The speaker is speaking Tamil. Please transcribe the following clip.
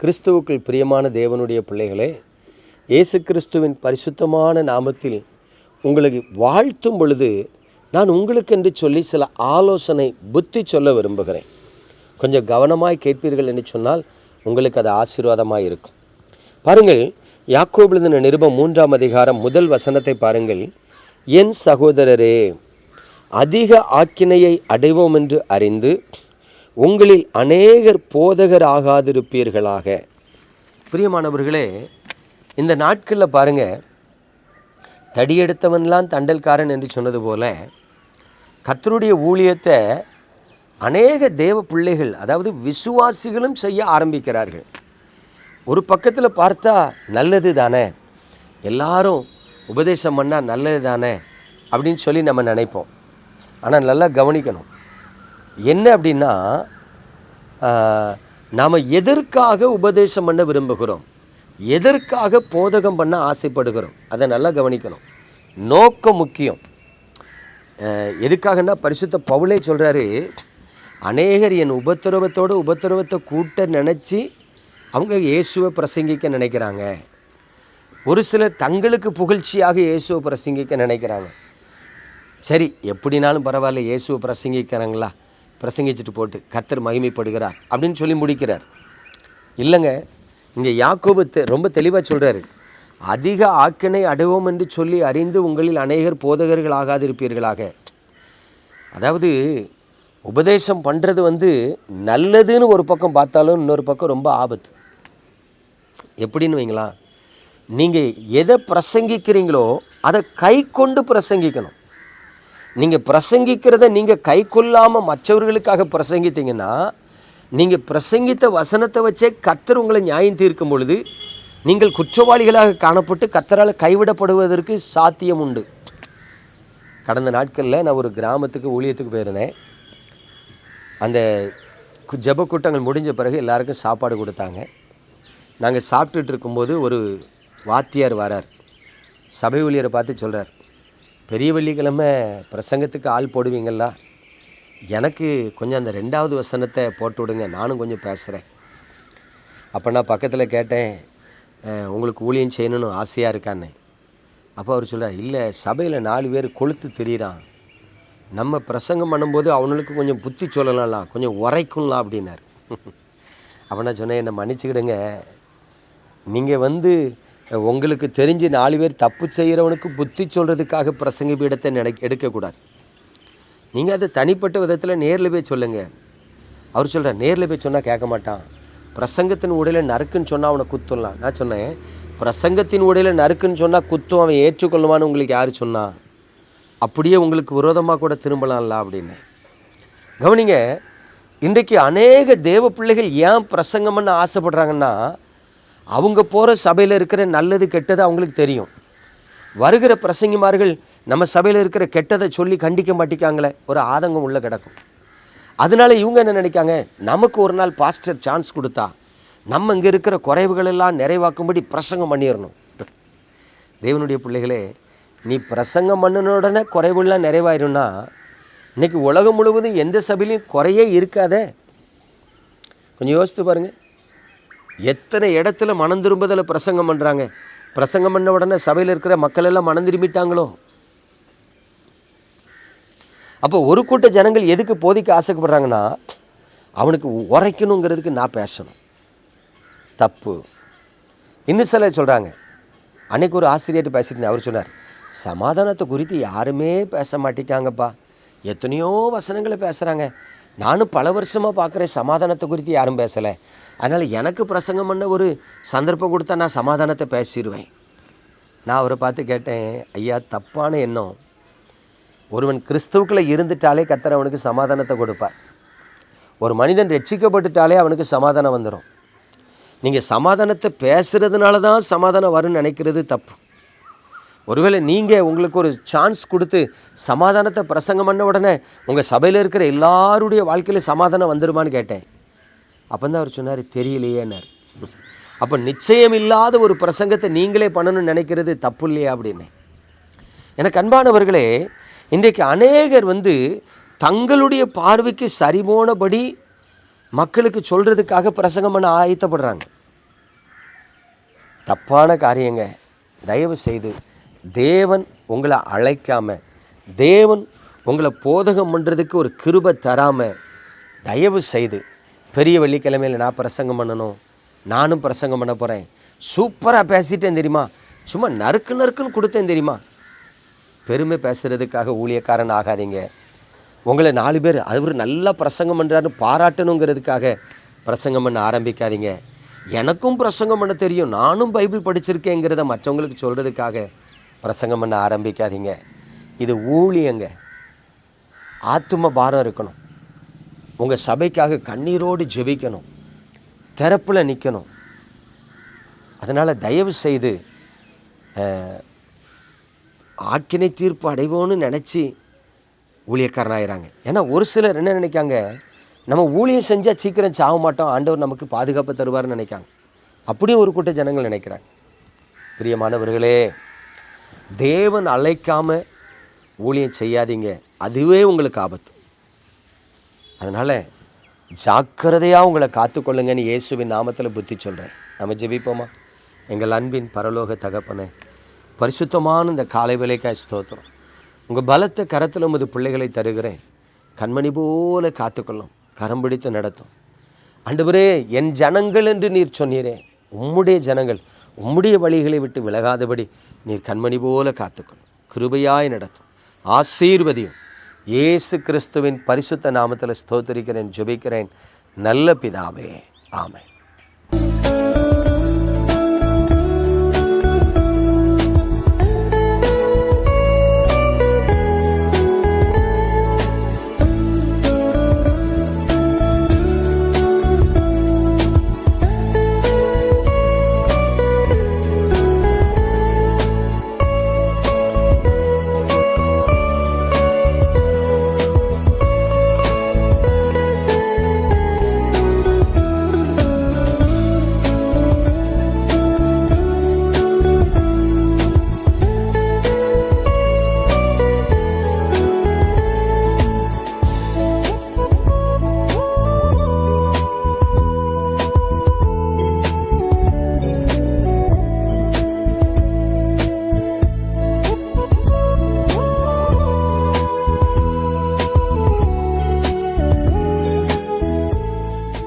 கிறிஸ்துவுக்குள் பிரியமான தேவனுடைய பிள்ளைகளே, இயேசு கிறிஸ்துவின் பரிசுத்தமான நாமத்தில் உங்களுக்கு வாழ்த்தும் பொழுது நான் உங்களுக்கென்று சொல்லி சில ஆலோசனை புத்தி சொல்ல விரும்புகிறேன். கொஞ்சம் கவனமாய் கேட்பீர்கள் என்று சொன்னால் உங்களுக்கு அது ஆசீர்வாதமாக இருக்கும். பாருங்கள், யாக்கோபு எழுதின நிருபம் 3ஆம் அதிகாரம் 1 வசனத்தை பாருங்கள். என் சகோதரரே, அதிக ஆக்கினையை அடைவோம் என்று அறிந்து உங்களில் அநேகர் போதகர் ஆகாதிருப்பீர்களாக. பிரியமானவர்களே, இந்த நாட்களில் பாருங்கள், தடியெடுத்தவன்லாம் தண்டல்காரன் என்று சொன்னது போல கர்த்தருடைய ஊழியத்தை அநேக தேவ பிள்ளைகள், அதாவது விசுவாசிகளும் செய்ய ஆரம்பிக்கிறார்கள். ஒரு பக்கத்தில் பார்த்தா நல்லது தானே, எல்லாரும் உபதேசம் பண்ணால் நல்லது தானே அப்படின்னு சொல்லி நம்ம நினைப்போம். ஆனால் நல்லா கவனிக்கணும், என்ன அப்படின்னா, நாம் எதற்காக உபதேசம் பண்ண விரும்புகிறோம், எதற்காக போதகம் பண்ண ஆசைப்படுகிறோம், அதை நல்லா கவனிக்கணும். நோக்கம் முக்கியம். எதுக்காகன்னா, பரிசுத்த பவுலே சொல்கிறாரு, அநேகர் என் உபத்திரவத்தை கூட்ட நினச்சி அவங்க இயேசுவை பிரசங்கிக்க நினைக்கிறாங்க. ஒரு சிலர் தங்களுக்கு புகழ்ச்சியாக இயேசுவை பிரசங்கிக்க நினைக்கிறாங்க. சரி, எப்படினாலும் பரவாயில்ல, இயேசுவை பிரசங்கிக்கிறாங்களா, பிரசங்கிச்சுட்டு போட்டு கர்த்தர் மகிமைப்படுகிறார் அப்படின்னு சொல்லி முடிக்கிறார். இல்லைங்க, இங்கே யாக்கோபு ரொம்ப தெளிவாக சொல்கிறாரு, அதிக ஆக்கினை அடைவோம் என்று சொல்லி அறிந்து உங்களில் அநேகர் போதகர்கள் ஆகாதிருப்பீர்களாக. அதாவது உபதேசம் பண்ணுறது நல்லதுன்னு ஒரு பக்கம் பார்த்தாலும் இன்னொரு பக்கம் ரொம்ப ஆபத்து. எப்படின்னு வைங்களா, நீங்கள் எதை பிரசங்கிக்கிறீங்களோ அதை கை கொண்டு பிரசங்கிக்கணும். நீங்கள் பிரசங்கிக்கிறத நீங்கள் கை கொள்ளாமல் மற்றவர்களுக்காக பிரசங்கித்தீங்கன்னா, நீங்கள் பிரசங்கித்த வசனத்தை வச்சே கர்த்தர் உங்களை நியாயம் தீர்க்கும் பொழுது நீங்கள் குற்றவாளிகளாக காணப்பட்டு கர்த்தரால் கைவிடப்படுவதற்கு சாத்தியம் உண்டு. கடந்த நாட்களில் நான் ஒரு கிராமத்துக்கு ஊழியத்துக்கு போயிருந்தேன். அந்த ஜெப கூட்டங்கள் முடிஞ்ச பிறகு எல்லாருக்கும் சாப்பாடு கொடுத்தாங்க. நாங்கள் சாப்பிட்டுட்டு இருக்கும்போது ஒரு வாத்தியார் வரார். சபை ஊழியரை பார்த்து சொல்கிறார், பெரிய வெள்ளிக்கிழமை பிரசங்கத்துக்கு ஆள் போடுவீங்களா, எனக்கு கொஞ்சம் அந்த 2வது வசனத்தை போட்டு விடுங்க, நானும் கொஞ்சம் பேசுகிறேன். அப்போ நான் பக்கத்தில் கேட்டேன், உங்களுக்கு ஊழியம் செய்யணும்னு ஆசையாக இருக்கான்னு. அப்போ அவர் சொல்கிறார், இல்லை, சபையில் 4 பேர் கொளுத்து திரியிறான், நம்ம பிரசங்கம் பண்ணும்போது அவனுக்கு கொஞ்சம் புத்தி சொல்லலாம், கொஞ்சம் உரைக்கும்லாம் அப்படின்னார். அப்போ நான் சொன்னேன், என்னை மன்னிச்சுக்கிடுங்க, நீங்கள் உங்களுக்கு தெரிஞ்சு 4 பேர் தப்பு செய்கிறவனுக்கு புத்தி சொல்கிறதுக்காக பிரசங்க பீடத்தை எடுக்கக்கூடாது. நீங்கள் அதை தனிப்பட்ட விதத்தில் நேரில் போய் சொல்லுங்கள். அவர் சொல்கிறார், நேரில் போய் சொன்னால் கேட்க மாட்டான், பிரசங்கத்தின் உடையில் நறுக்குன்னு சொன்னால் அவனை குத்தலாம். நான் சொன்னேன், பிரசங்கத்தின் உடையில் நறுக்குன்னு சொன்னால் குத்தும், அவன் ஏற்றுக்கொள்ளுவான்னு உங்களுக்கு யார் சொன்னா, அப்படியே உங்களுக்கு விரோதமாக கூட திரும்பலாம்ல அப்படின்னு. கவனிங்க, இன்றைக்கு அநேக தேவ பிள்ளைகள் ஏன் பிரசங்கம் பண்ண ஆசைப்படுறாங்கன்னா, அவங்க போகிற சபையில் இருக்கிற நல்லது கெட்டது அவங்களுக்கு தெரியும். வருகிற பிரசங்கிமார்கள் நம்ம சபையில் இருக்கிற கெட்டதை சொல்லி கண்டிக்க மாட்டிக்காங்களே, ஒரு ஆதங்கம் உள்ள கிடக்கும். அதனால இவங்க என்ன நினைக்காங்க, நமக்கு ஒரு நாள் பாஸ்டர் சான்ஸ் கொடுத்தா நம்ம இங்கே இருக்கிற குறைவுகளெல்லாம் நிறைவாக்கும்படி பிரசங்கம் பண்ணிடணும். தேவனுடைய பிள்ளைகளே, நீ பிரசங்கம் பண்ணின உடனே குறைவுலாம் நிறைவாயிரும்னா, இன்றைக்கி உலகம் முழுவதும் எந்த சபையிலையும் குறையே இருக்காதே. கொஞ்சம் யோசித்து பாருங்கள், எத்தனை இடத்துல மனம் திரும்புதலை பிரசங்கம் பண்ணுறாங்க. பிரசங்கம் பண்ண உடனே சபையில் இருக்கிற மக்கள் எல்லாம் மனம் திரும்பிட்டாங்களோ. அப்போ ஒரு கூட்ட ஜனங்கள் எதுக்கு போதிக்க ஆசைப்படுறாங்கன்னா, அவனுக்கு உரைக்கணுங்கிறதுக்கு நான் பேசணும், தப்பு. இன்னும் சில சொல்கிறாங்க, அன்னைக்கு ஒரு ஆசிரியர்கிட்ட பேசிட்டு அவர் சொன்னார், சமாதானத்தை குறித்து யாருமே பேச மாட்டேங்காங்கப்பா, எத்தனையோ வசனங்களை பேசுகிறாங்க, நானும் பல வருஷமாக பார்க்குறேன், சமாதானத்தை குறித்து யாரும் பேசலை, அதனால் எனக்கு பிரசங்கம் பண்ண ஒரு சந்தர்ப்பம் கொடுத்தா நான் சமாதானத்தை பேசிடுவேன். நான் அவரை பார்த்து கேட்டேன், ஐயா, தப்பான எண்ணம். ஒருவன் கிறிஸ்துவுக்குள்ளே இருந்துட்டாலே கர்த்தர் அவனுக்கு சமாதானத்தை கொடுப்பார். ஒரு மனிதன் ரட்சிக்கப்பட்டுட்டாலே அவனுக்கு சமாதானம் வந்துடும். நீங்கள் சமாதானத்தை பேசுகிறதுனால தான் சமாதானம் வரும்னு நினைக்கிறது தப்பு. ஒருவேளை நீங்கள் உங்களுக்கு ஒரு சான்ஸ் கொடுத்து சமாதானத்தை பிரசங்கம் பண்ண உடனே உங்கள் சபையில் இருக்கிற எல்லாருடைய வாழ்க்கையில் சமாதானம் வந்துடுமான்னு கேட்டேன். அப்போ தான் அவர் சொன்னார், தெரியலையேன்னார். அப்போ நிச்சயம் இல்லாத ஒரு பிரசங்கத்தை நீங்களே பண்ணணும்னு நினைக்கிறது தப்பு இல்லையா அப்படின்னு. எனக்கு அன்பானவர்களே, இன்றைக்கு அநேகர் தங்களுடைய பார்வைக்கு சரிபோனபடி மக்களுக்கு சொல்கிறதுக்காக பிரசங்கம் பண்ண ஆயத்தப்படுறாங்க. தப்பான காரியங்க. தயவு செய்து தேவன் உங்களை அழைக்காமல், தேவன் உங்களை போதகம் பண்ணுறதுக்கு ஒரு கிருபை தராமல், தயவு செய்து பெரிய வெள்ளிக்கிழமையில் நான் பிரசங்கம் பண்ணணும், நானும் பிரசங்கம் பண்ண போகிறேன், சூப்பராக பேசிட்டேன் தெரியுமா, சும்மா நறுக்கு நறுக்குன்னு கொடுத்தேன் தெரியுமா, பெருமை பேசுகிறதுக்காக ஊழியக்காரன் ஆகாதீங்க. உங்களை 4 பேர் அவர் நல்லா பிரசங்கம் பண்ணுறாருன்னு பாராட்டணுங்கிறதுக்காக பிரசங்கம் பண்ண ஆரம்பிக்காதீங்க. எனக்கும் பிரசங்கம் பண்ண தெரியும், நானும் பைபிள் படிச்சிருக்கேங்கிறத மற்றவங்களுக்கு சொல்கிறதுக்காக பிரசங்கம் பண்ண ஆரம்பிக்காதீங்க. இது ஊழியங்க. ஆத்தும பாரம் இருக்கணும். உங்கள் சபைக்காக கண்ணீரோடு ஜெபிக்கணும், திறப்பில் நிற்கணும். அதனால் தயவு செய்து ஆக்கினை தீர்ப்பு அடைவோன்னு நினச்சி ஊழியக்காரனாகிறாங்க. ஏன்னா ஒரு சிலர் என்ன நினைக்காங்க, நம்ம ஊழியம் செஞ்சால் சீக்கிரம் சாக மாட்டோம், ஆண்டவர் நமக்கு பாதுகாப்பு தருவார்னு நினைக்காங்க. அப்படியே ஒரு கூட்ட ஜனங்கள் நினைக்கிறாங்க. பிரியமானவர்களே, தேவன் அழைக்காமல் ஊழியம் செய்யாதீங்க, அதுவே உங்களுக்கு ஆபத்து. அதனால் ஜாக்கிரதையாக உங்களை காத்துக்கொள்ளுங்கன்னு இயேசுவின் நாமத்தில் புத்தி சொல்கிறேன். நம்ம ஜெபிப்போமா? எங்கள் அன்பின் பரலோக தகப்பனே, பரிசுத்தமான இந்த காலை வேளைக்காய் ஸ்தோத்திரம். உங்கள் பலத்த கரத்தில் உமது பிள்ளைகளை தருகிறேன். கண்மணி போல காத்துக்கொள்ளும், கரம் பிடித்து நடத்தும். ஆண்டவரே, என் ஜனங்கள் என்று நீர் சொன்னீரே, உம்முடைய ஜனங்கள் உம்முடைய வழிகளை விட்டு விலகாதபடி நீர் கண்மணி போல காத்துக்கொள்ளும், கிருபையாய் நடத்தும், ஆசீர்வதியும். இயேசு கிறிஸ்துவின் பரிசுத்த நாமத்தில் ஸ்தோத்திரிக்கிறேன், ஜெபிக்கிறேன் நல்ல பிதாவே, ஆமென்.